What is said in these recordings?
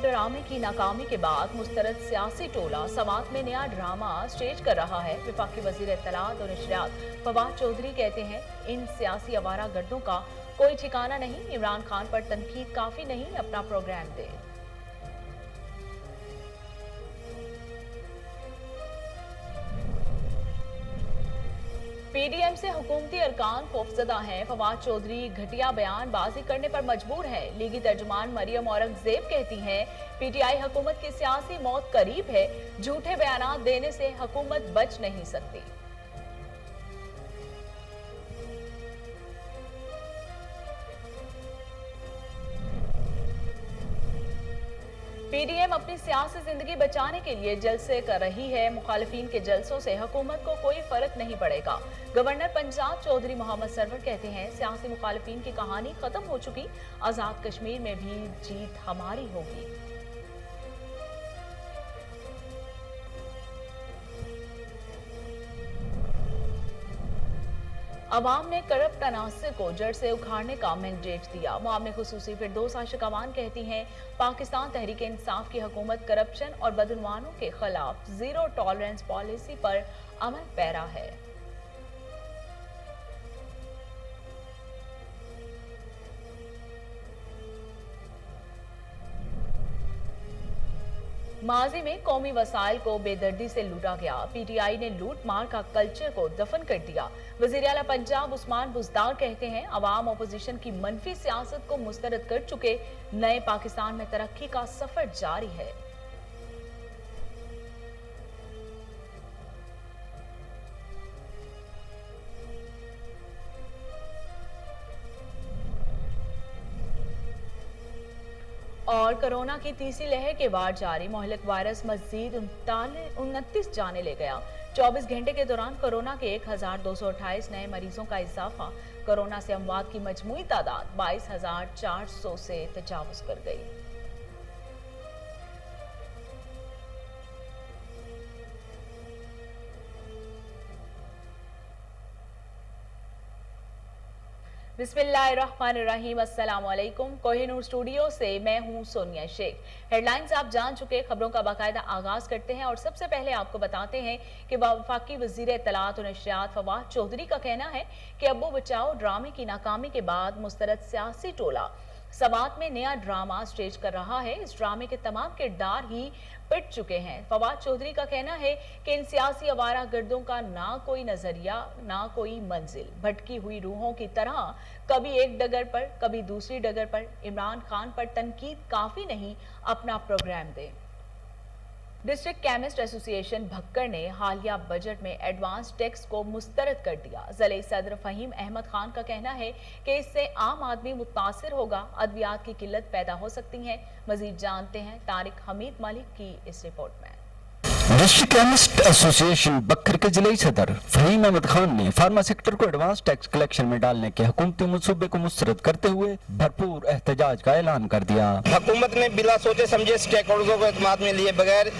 ड्रामे की नाकामी के बाद मुस्तरद सियासी टोला समात में नया ड्रामा स्टेज कर रहा है। वफाकी वजीर इत्तलात और नशरियात फवाद चौधरी कहते हैं इन सियासी आवारा गर्दों का कोई ठिकाना नहीं, इमरान खान पर तनकीद काफी नहीं, अपना प्रोग्राम दे। पीडीएम से हुकूमती अरकान खौफजदा हैं। फवाद चौधरी घटिया बयानबाजी करने पर मजबूर है। लीगी तर्जुमान मरियम औरंगजेब कहती हैं पीटीआई हुकूमत की सियासी मौत करीब है, झूठे बयानात देने से हुकूमत बच नहीं सकती। पीडीएम अपनी सियासी जिंदगी बचाने के लिए जलसे कर रही है। मुखालिफिन के जलसों से हुकूमत को कोई फर्क नहीं पड़ेगा। गवर्नर पंजाब चौधरी मोहम्मद सरवर कहते हैं सियासी मुखालिफिन की कहानी खत्म हो चुकी, आजाद कश्मीर में भी जीत हमारी होगी। अवाम ने करप्ट अनासर को जड़ से उखाड़ने का मैंडेट दिया। मुआवने खुसूसी फिरदौस आशिक अवान कहती हैं पाकिस्तान तहरीक इंसाफ की हुकूमत करप्शन और बदनवानों के खिलाफ जीरो टॉलरेंस पॉलिसी पर अमल पैरा है। माजी में कौमी वसाइल को बेदर्दी से लूटा गया। पीटीआई ने लूट मार का कल्चर को दफन कर दिया। वजीर आला पंजाब उस्मान बुज़दार कहते हैं अवाम अपोजिशन की मनफी सियासत को मुस्तरद कर चुके, नए पाकिस्तान में तरक्की का सफर जारी है। और कोरोना की तीसरी लहर के बाद जारी मुहलिक वायरस मजीद 29 जाने ले गया। 24 घंटे के दौरान कोरोना के 1228 नए मरीजों का इजाफा। कोरोना से अमवात की मजमूई तादाद 22,400 से तजावुज कर गई। बिस्मिल्लाहिर्रहमानिर्रहीम, अस्सलाम वालेकुम। कोहिनूर स्टूडियो से मैं हूं सोनिया शेख। हेडलाइंस आप जान चुके, खबरों का बाकायदा आगाज करते हैं और सबसे पहले आपको बताते हैं कि वफाकी वजीर इत्तलात और नशरियात फवाद चौधरी का कहना है कि अब्बू बचाओ ड्रामे की नाकामी के बाद मुस्तरद सियासी टोला समात में नया ड्रामा स्टेज कर रहा है। इस ड्रामे के तमाम किरदार ही पिट चुके हैं। फवाद चौधरी का कहना है कि इन सियासी आवारा गर्दों का ना कोई नजरिया ना कोई मंजिल, भटकी हुई रूहों की तरह कभी एक डगर पर कभी दूसरी डगर पर। इमरान खान पर तनकीद काफी नहीं, अपना प्रोग्राम दे। डिस्ट्रिक्ट केमिस्ट एसोसिएशन भक्कर ने हालिया बजट में एडवांस टैक्स को मुस्तरद कर दिया। ज़िले सदर फहीम अहमद खान का कहना है कि इससे आम आदमी मुतासिर होगा, अद्वियात की किल्लत पैदा हो सकती है। मजीद जानते हैं तारिक हमीद मलिक की इस रिपोर्ट में। डिस्ट्रिक्ट केमिस्ट एसोसिएशन बक्कर के जिले सदर फहीम अहमद खान ने फार्मा सेक्टर को एडवांस टैक्स कलेक्शन में डालने के हुकूमती मंसूबे को मुस्तरद करते हुए भरपूर एहतजाज का ऐलान कर दिया। हुकूमत ने बिला सोचे समझे स्टेक होल्डरों को एतमाद में लिए बगैर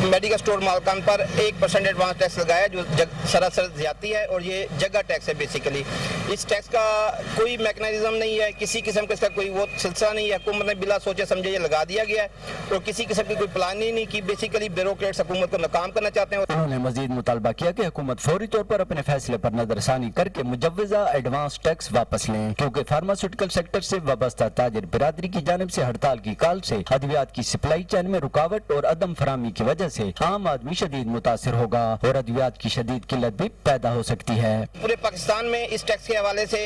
मेडिकल स्टोर मालकान पर 1% एडवांस टैक्स लगाया, जो सरासर ज्यादती है और ये जगह टैक्स है। बेसिकली इस टैक्स का कोई मैकेनिज्म नहीं है, किसी किस्म का इसका कोई वो सिलसिला नहीं है। हुकूमत ने बिला सोचे समझे ये लगा दिया गया है और किसी किस्म की कोई प्लान ही नहीं की। बेसिकली ब्यूरोक्रेट्स हुकूमत को नाकाम करना चाहते हैं। उन्होंने मजीद मुतालबा किया कि हुकूमत फौरी तौर पर अपने फैसले पर नजरसानी करके मुजव्वजा एडवांस टैक्स वापस लें, क्योंकि फार्मास्यूटिकल सेक्टर से वाबस्ता ताजिर बिरादरी की जानिब से हड़ताल की काल से अद्वियात की सप्लाई चेन में रुकावट और अदम फरामी की वजह से आम आदमी शदीद मुतासिर होगा और अद्वियात की शदीद किल्लत भी पैदा हो सकती है। पूरे पाकिस्तान में इस टैक्स के हवाले से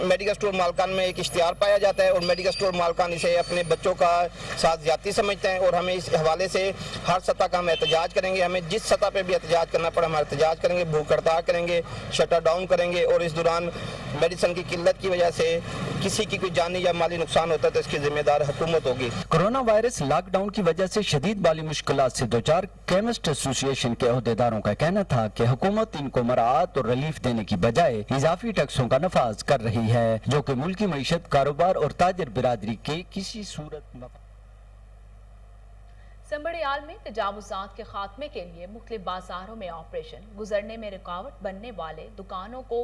मेडिकल स्टोर मालकान में एक इश्तिहार पाया जाता है और मेडिकल स्टोर मालकान इसे अपने बच्चों का साथ ज्यादती समझते हैं और हमें इस हवाले से हर सतह का हम एहतजाज करेंगे। हमें जिस सतह पे भी एहतजाज करना पड़े हम एहतजाज करेंगे, भूख हड़ताल करेंगे, शटर डाउन करेंगे और इस दौरान मेडिसिन की किल्लत की वजह से किसी की कोई जानी या माली नुकसान होता है तो इसकी जिम्मेदार हुकूमत होगी। कोरोना वायरस लॉकडाउन की वजह से शदीद माली मुश्किलात से दो चार केमिस्ट एसोसिएशन के अहदेदारों का कहना था कि हुकूमत इनको मराहत और रिलीफ देने की बजाय इजाफी टैक्सों का नफाज कर रही है, जो कि मुल्की मईशत, कारोबार और ताजर बिरादरी के किसी सूरत संबड़ियाल में तजावुजात के खात्मे के लिए मुख्तलिफ बाजारों में ऑपरेशन, गुजरने में रुकावट बनने वाले दुकानों को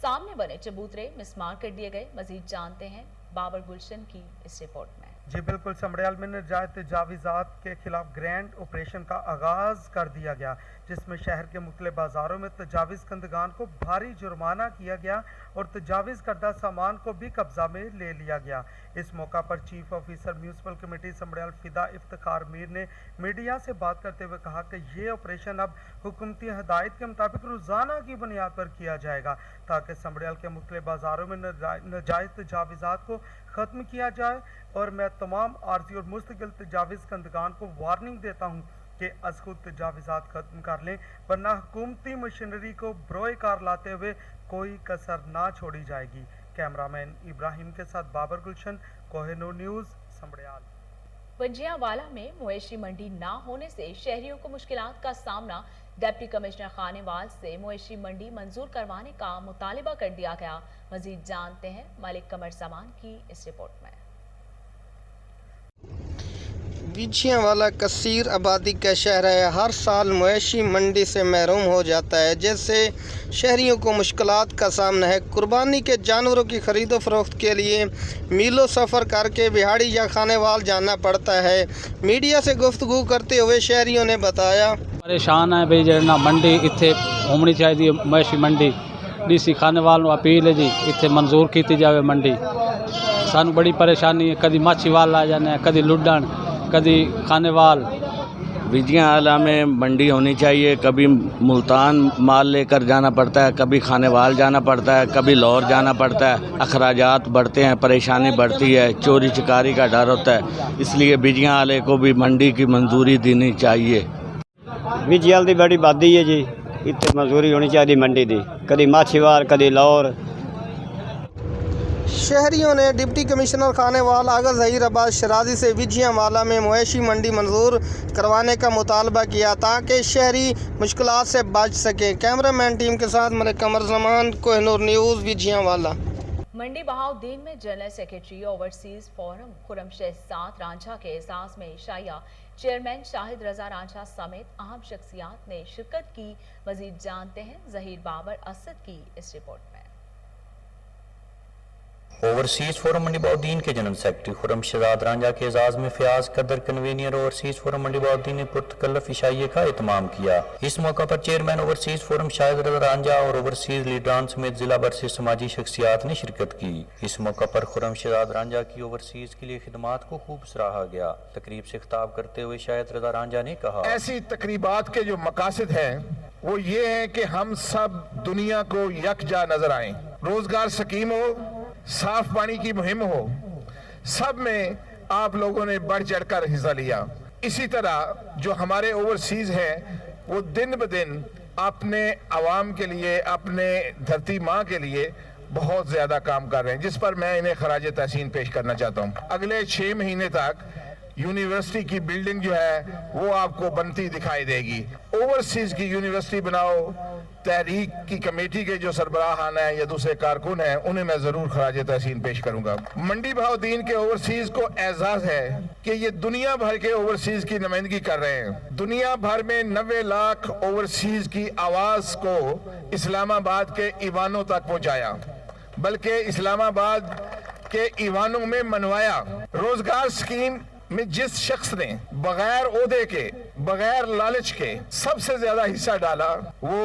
सामने बने चबूतरे मिसमार कर दिए गए। मजीद जानते हैं बाबर गुलशन की इस रिपोर्ट में। जी बिल्कुल, समड़ियाल में नाजायज तजावीज़ात के खिलाफ ग्रैंड ऑपरेशन का आगाज़ कर दिया गया, जिसमें शहर के मुख्तलिफ बाज़ारों में तजावीज़ कंदगान को भारी जुर्माना किया गया और तजावीज़ करदा सामान को भी कब्जा में ले लिया गया। इस मौका पर चीफ ऑफिसर म्यूनसिपल कमेटी समड़ियाल फिदा इफ्तिखार मीर ने मीडिया से बात करते हुए कहा कि ये ऑपरेशन अब हुकूमती हदायत के मुताबिक रोज़ाना की बुनियाद पर किया जाएगा, ताकि समड़ियाल के मुख्तलिफ बाज़ारों में नाजायज तजावीज़ात को ख़त्म किया जाए। और मैं तमाम आर्जी और मुस्तकिल तजावीज़ कंदगान को वार्निंग देता हूँ कि अज खुद तजावीज़ात ख़त्म कर लें, वरना हुकूमती मशीनरी को बरोए कार लाते हुए कोई कसर ना छोड़ी जाएगी। कैमरामैन इब्राहिम के साथ बाबर गुलशन, कोहिनूर न्यूज़, समड़ियाल। पंजियावाला में मवेशी मंडी ना होने से शहरियों को मुश्किलात का सामना। डिप्टी कमिश्नर खानेवाल से मवेशी मंडी मंजूर करवाने का मुतालिबा कर दिया गया। मजीद जानते हैं मलिक कमर सामान की इस रिपोर्ट में। बिछियांवाला कसीर आबादी का शहर है, हर साल मवेशी मंडी से महरूम हो जाता है, जिससे शहरियों को मुश्किलात का सामना है। कुर्बानी के जानवरों की खरीदो फरोख्त के लिए मीलों सफ़र करके बिहाड़ी या खानेवाल जाना पड़ता है। मीडिया से गुफ्तगू करते हुए शहरियों ने बताया, परेशान है भाई, जो मंडी इत्थे होनी चाहिए, मवेशी मंडी डीसी खानेवाल नूं अपील है जी इत्थे मंजूर की जाए मंडी। सानू बड़ी परेशानी है, कभी माछीवाल आ जाने, कभी लुडन, कभी खानेवाल। बिछियांवाला में मंडी होनी चाहिए, कभी मुल्तान माल लेकर जाना पड़ता है, कभी खानेवाल जाना पड़ता है, कभी लाहौर जाना पड़ता है। अखराजात बढ़ते हैं, परेशानी बढ़ती है, चोरी चकारी का डर होता है, इसलिए बिछियांवाले को भी मंडी की मंजूरी देनी चाहिए। बिछियांवाल की बड़ी आबादी है जी, इतने मंजूरी होनी चाहिए मंडी की, कभी माछीवाल कभी लाहौर। शहरियों ने डिप्टी कमिश्नर खानेवाल आगा ज़हीर अब्बास शराजी से बिछियांवाला में मवेशी मंडी मंजूर करवाने का मुतालबा किया, ताकि शहरी मुश्किलात से बच सकें। कैमरामैन टीम के साथ मलिक कमर सामान, कोहिनूर न्यूज़, बिछियांवाला। मंडी बहाउद्दीन में general secretary overseas forum Khurram Shahzad Ranjha के एजाज में शाया चेयरमैन शाहिद रजा रांझा समेत अहम शख्सियात ने शिरकत की। मजीद जानते हैं जहीर बाबर असद की इस रिपोर्ट में। ओवरसीज फोरम मंडी बहाउद्दीन के जनरल सेक्रेटरी खुरमशहजाद रांझा के एजाज में फयाज कदर कन्वीनियर ओवरसीज फोरम मंडी बहाउद्दीन ने पुरतकल्लफ इशाइये का एहतमाम किया। इस मौका पर चेयरमैन ओवरसीज फोरम शाहिद रजा रांझा और ओवरसीज लीडरान समेत जिला भर से समाजी शख्सियात ने शिरकत की। इस मौका पर खुरमशहजाद रांझा की ओवरसीज के लिए खिदमात को खूब सराहा गया। तकरीब से खिताब करते हुए शाहिद रजा रांझा ने कहा, ऐसी तकरीबात के जो मकासद हैं वो ये है कि हम सब दुनिया को यकजा नजर आए, रोजगार स्कीम हो, साफ पानी की मुहिम हो, सब में आप लोगों ने बढ़ चढ़कर हिस्सा लिया। इसी तरह जो हमारे ओवरसीज हैं वो दिन ब दिन अपने आवाम के लिए, अपने धरती माँ के लिए बहुत ज्यादा काम कर रहे हैं, जिस पर मैं इन्हें खराज तहसीन पेश करना चाहता हूँ। अगले 6 महीने तक यूनिवर्सिटी की बिल्डिंग जो है वो आपको बनती दिखाई देगी। ओवरसीज की यूनिवर्सिटी बनाओ, तहरीक की कमेटी के जो सरबराहान हैं या दूसरे कारकुन हैं उन्हें मैं जरूर खराज तहसीन पेश करूंगा। मंडी बहाउद्दीन के ओवरसीज को एजाज है कि ये दुनिया भर के ओवरसीज की नुमाइंदगी कर रहे हैं। दुनिया भर में 90 लाख ओवरसीज की आवाज को इस्लामाबाद के ईवानों तक पहुंचाया, बल्कि इस्लामाबाद के ईवानों में मनवाया। रोजगार स्कीम में जिस शख्स ने बगैर ओहदे के, बगैर लालच के सबसे ज्यादा हिस्सा डाला वो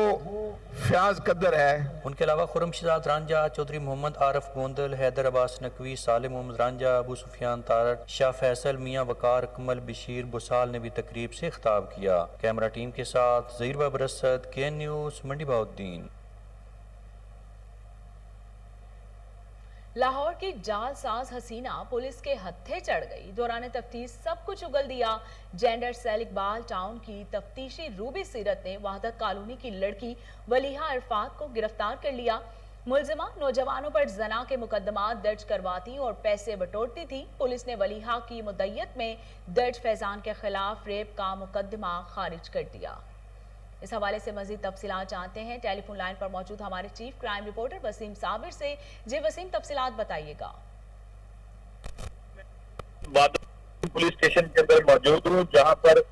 फयाज कदर है। उनके अलावा खुरमशहजाद रांझा, चौधरी मोहम्मद आरफ गोंदल, हैदर अब्बास नकवी, सालिम मोहम्मद रांझा, अबू सुफियान तारट, शाह फैसल, मियां वकार, कमल बशीर बुसाल ने भी तकरीब से खिताब किया। कैमरा टीम के साथ ज़हीर बाबर असद, KN न्यूज़, मंडी बहाउद्दीन। लाहौर की जालसाज हसीना पुलिस के हत्थे चढ़ गई। दौरान तफ्तीश सब कुछ उगल दिया। जेंडर सेल इकबाल टाउन की तफ्तीशी रूबी सीरत ने वहदत कॉलोनी की लड़की वलीहा इरफात को गिरफ्तार कर लिया। मुलजिमा नौजवानों पर जना के मुकदमात दर्ज करवाती और पैसे बटोरती थी। पुलिस ने वलीहा की मुद्दत में दर्ज फैजान के खिलाफ रेप का मुकदमा खारिज कर दिया। इस हवाले से मजीद तफसीलात जानते हैं टेलीफोन लाइन पर मौजूद हमारे chief crime reporter Waseem Sabir से। जी वसीम, तफसीलात बताइएगा। पुलिस स्टेशन के अंदर मौजूद हूँ, जहां पर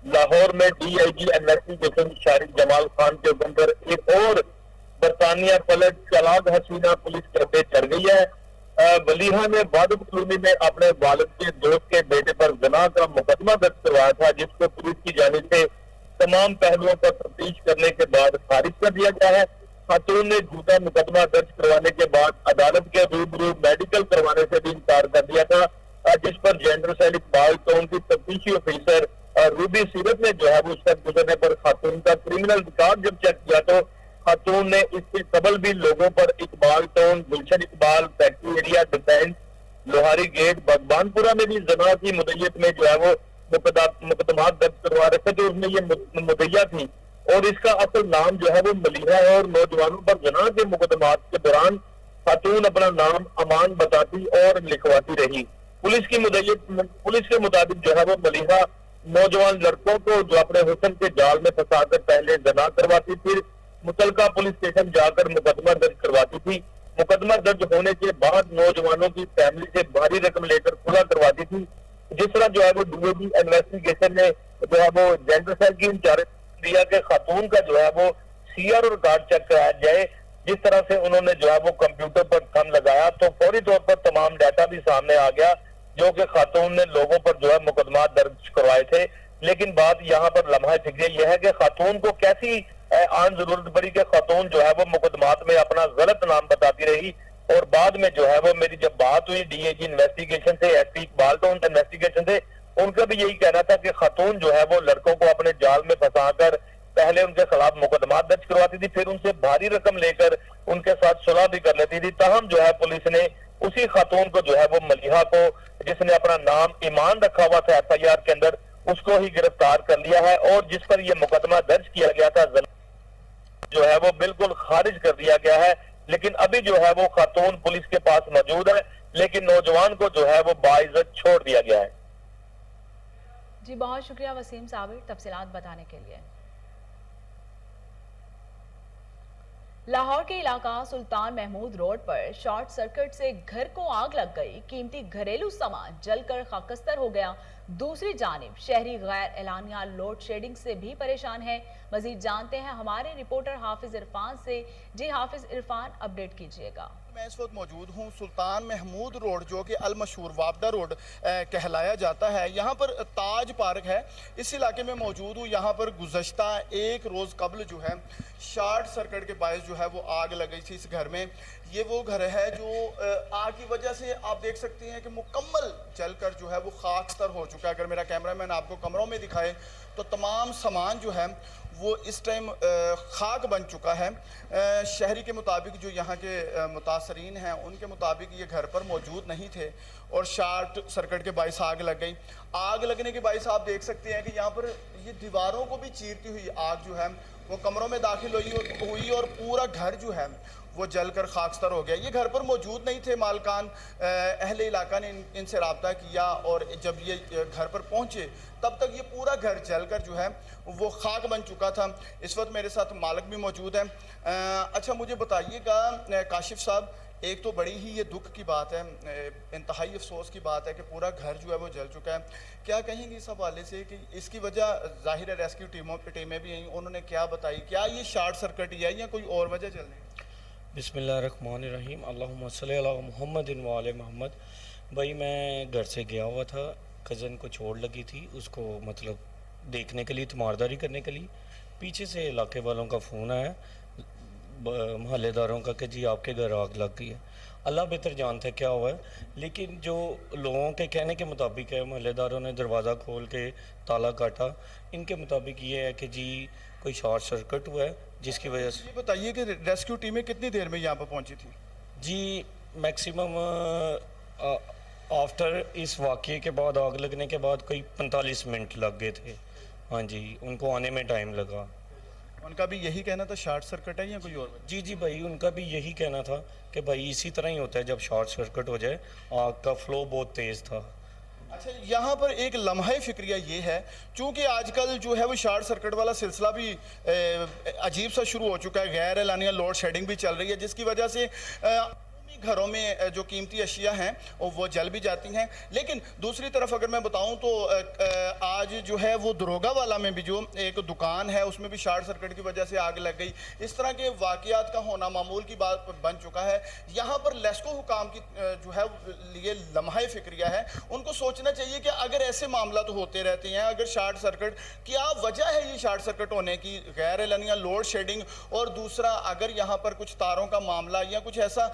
लाहौर में DIG इन्वेस्टिगेशन शारिक जमाल खान के हुक्म पर एक और बरतानिया पलट चालाक हसीना पुलिस के अड्डे चढ़ गई है। बलीहा में वादुद कॉलोनी में अपने वालिद के दोस्त के बेटे पर ज़िना का मुकदमा दर्ज करवाया था, जिसको पुलिस की जानिब से तमाम पहलुओं पर तफ्तीश करने के बाद खारिज कर दिया गया है। खातून ने झूठा मुकदमा दर्ज करवाने के बाद अदालत के रूबरू मेडिकल करवाने से भी इंकार कर दिया था, जिस पर जेंडर सेल इकबाल टाउन की तफ्तीशी ऑफिसर रूबी सीरत ने जो है वो शक गुजरने पर खातून का क्रिमिनल रिकॉर्ड जब चेक किया तो खातून ने इसके कबल भी लोगों पर Iqbal town, Gulshan Iqbal, factory area, defence, Lohari gate, Bhagwanpura में भी ज़ना की मुद्दत में जो है वो मुकदमा दर्ज करवा रखे थे। उसमें ये मुद्दया थी और इसका असल नाम जो है वो मलिहा है और नौजवानों पर ज़ना के मुकदमात के दौरान खातून अपना नाम अमान बताती और लिखवाती रही। पुलिस के मुताबिक जो है वो मलिहा नौजवान लड़कों को जो अपने हुस्न के जाल में फंसाकर पहले ज़ना करवाती, फिर मुतलका पुलिस स्टेशन जाकर मुकदमा दर्ज करवाती थी। मुकदमा दर्ज होने के बाद नौजवानों की फैमिली से भारी रकम लेकर खुला करवाती थी। जिस तरह जो है वो DIG इन्वेस्टिगेशन ने जो है वो जेंडर सेल की इंचार्ज दिया कि खातून का जो है वो CR और कार्ड चेक कराया जाए। जिस तरह से उन्होंने जो है वो कंप्यूटर पर थंब लगाया तो फौरी तौर पर तमाम डाटा भी सामने आ गया, जो कि खातून ने लोगों पर जो है मुकदमा दर्ज करवाए थे। लेकिन बात यहाँ पर लम्हा फिक्र यह है कि खातून को कैसी आन जरूरत पड़ी कि खातून जो है वो मुकदमात में अपना गलत नाम बताती रही और बाद में जो है वो मेरी जब बात हुई DIG इन्वेस्टिगेशन से, SP इकबाल टाउन इन्वेस्टिगेशन से, उनका भी यही कहना था कि खातून जो है वो लड़कों को अपने जाल में फंसाकर पहले उनके खिलाफ मुकदमा दर्ज करवाती थी, फिर उनसे भारी रकम लेकर उनके साथ सुलह भी कर लेती थी। ताहम जो है पुलिस ने उसी खातून को जो है वो मलिहा को, जिसने अपना नाम ईमान रखा हुआ था FIR के अंदर, उसको ही गिरफ्तार कर लिया है और जिस पर यह मुकदमा दर्ज किया गया था जो है वो बिल्कुल खारिज कर दिया गया है। लेकिन अभी जो है वो खातून पुलिस के पास मौजूद है, लेकिन नौजवान को जो है वो बाइज्जत छोड़ दिया गया है। जी बहुत शुक्रिया वसीम साबिर तफसीलात बताने के लिए। लाहौर के इलाका सुल्तान महमूद रोड पर शॉर्ट सर्किट से घर को आग लग गई, कीमती घरेलू सामान जलकर खाकस्तर हो गया। दूसरी जानिब शहरी गैर एलानिया लोड शेडिंग से भी परेशान है। मजीद जानते हैं हमारे रिपोर्टर हाफिज इरफान से। जी हाफिज इरफान, अपडेट कीजिएगा। मैं इस वक्त मौजूद हूँ सुल्तान महमूद रोड, जो कि अल मशहूर वापडा रोड कहलाया जाता है। यहाँ पर ताज पार्क है, इस इलाके में मौजूद हूँ। यहाँ पर गुज़श्ता एक रोज़ कबल जो है शॉर्ट सर्किट के बायस जो है वो आग लग गई थी इस घर में। ये वो घर है जो आग की वजह से आप देख सकते हैं कि मुकम्मल जलकर जो है वो खाकस्तर हो चुका है। अगर मेरा कैमरामैन आपको कमरों में दिखाए तो तमाम सामान जो है वो इस टाइम खाक बन चुका है। शहरी के मुताबिक जो यहाँ के मुतासरीन हैं उनके मुताबिक ये घर पर मौजूद नहीं थे और शॉर्ट सर्किट के बायस आग लग गई। आग लगने के बायस आप देख सकते हैं कि यहाँ पर ये दीवारों को भी चीरती हुई आग जो है वो कमरों में दाखिल हुई और पूरा घर जो है वो जलकर खाकस्तर हो गया। ये घर पर मौजूद नहीं थे मालकान, अहले इलाका ने इनसे रब्ता किया और जब ये घर पर पहुँचे तब तक ये पूरा घर जलकर जो है वो खाक बन चुका था। इस वक्त मेरे साथ मालिक भी मौजूद हैं। अच्छा मुझे बताइएगा काशिफ साहब, एक तो बड़ी ही ये दुख की बात है, इंतहाई अफसोस की बात है कि पूरा घर जो है वो जल चुका है। क्या कहेंगे इस हवाले से कि इसकी वजह ज़ाहिर है रेस्क्यू टीमें भी आई, उन्होंने क्या बताई, क्या ये शॉर्ट सर्किट ही है या कोई और वजह चल रही है? बिस्मिल्लाहिर्रहमानिर्रहीम, अल्लाहुम्मा सल्ली अला मुहम्मदिन व आले मोहम्मद। भाई मैं घर से गया हुआ था, कज़न को चोट लगी थी, उसको मतलब देखने के लिए, तीमारदारी करने के लिए। पीछे से इलाके वालों का फ़ोन आया, महल्लेदारों का, कि जी आपके घर आग लग गई है। अल्लाह बेहतर जानता है क्या हुआ है, लेकिन जो लोगों के कहने के मुताबिक है, महल्लेदारों ने दरवाज़ा खोल के ताला काटा, इनके मुताबिक ये है कि जी कोई शॉर्ट सर्किट हुआ है जिसकी वजह से। ये बताइए कि रेस्क्यू टीमें कितनी देर में यहाँ पर पहुँची थी? जी मैक्सिमम आफ्टर इस वाक़े के बाद, आग लगने के बाद कोई 45 मिनट लग गए थे। हाँ जी, उनको आने में टाइम लगा। उनका भी यही कहना था शॉर्ट सर्किट है या कोई और? जी भाई, उनका भी यही कहना था कि भाई इसी तरह ही होता है, जब शॉर्ट सर्किट हो जाए, आग का फ्लो बहुत तेज़ था। अच्छा, यहाँ पर एक लम्हा फिक्रिया ये है, चूँकि आजकल जो है वो शॉर्ट सर्किट वाला सिलसिला भी अजीब सा शुरू हो चुका है, गैर एलानिया लोड शेडिंग भी चल रही है, जिसकी वजह से घरों में जो कीमती अशिया हैं वो जल भी जाती हैं। लेकिन दूसरी तरफ अगर मैं बताऊं तो आज जो है वो दरोगा वाला में भी जो एक दुकान है उसमें भी शॉर्ट सर्किट की वजह से आग लग गई। इस तरह के वाकयात का होना मामूल की बात बन चुका है। यहाँ पर लेस्को हुकाम की जो है लिए लम्हा फिक्रिया है, उनको सोचना चाहिए कि अगर ऐसे मामला तो होते रहते हैं, अगर शॉर्ट सर्किट क्या वजह है ये शॉर्ट सर्किट होने की, गैर एलानिया लोड शेडिंग, और दूसरा अगर यहाँ पर कुछ तारों का मामला या कुछ ऐसा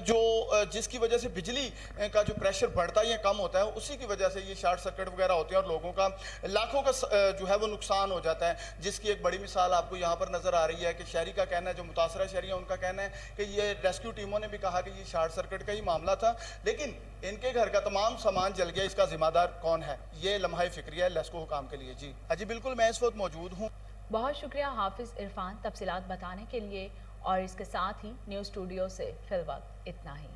जो जिसकी वजह से बिजली का जो प्रेशर बढ़ता है या कम होता है, उसी की वजह से ये शॉर्ट सर्किट वगैरह होते हैं और लोगों का लाखों का जो है वो नुकसान हो जाता है। जिसकी एक बड़ी मिसाल आपको यहाँ पर नज़र आ रही है कि शहरी का कहना है, जो मुतासरा शहरी है उनका कहना है कि ये रेस्क्यू टीमों ने भी कहा कि ये शॉर्ट सर्किट का ही मामला था, लेकिन इनके घर का तमाम सामान जल गया, इसका जिम्मेदार कौन है? ये लम्हा फिक्रिया है लेस्को हुकाम के लिए। जी बिल्कुल, मैं इस वक्त मौजूद हूँ। बहुत शुक्रिया हाफिज इरफान तफसीलात बताने के लिए। और इसके साथ ही न्यूज़ स्टूडियो से फिलहाल इतना ही।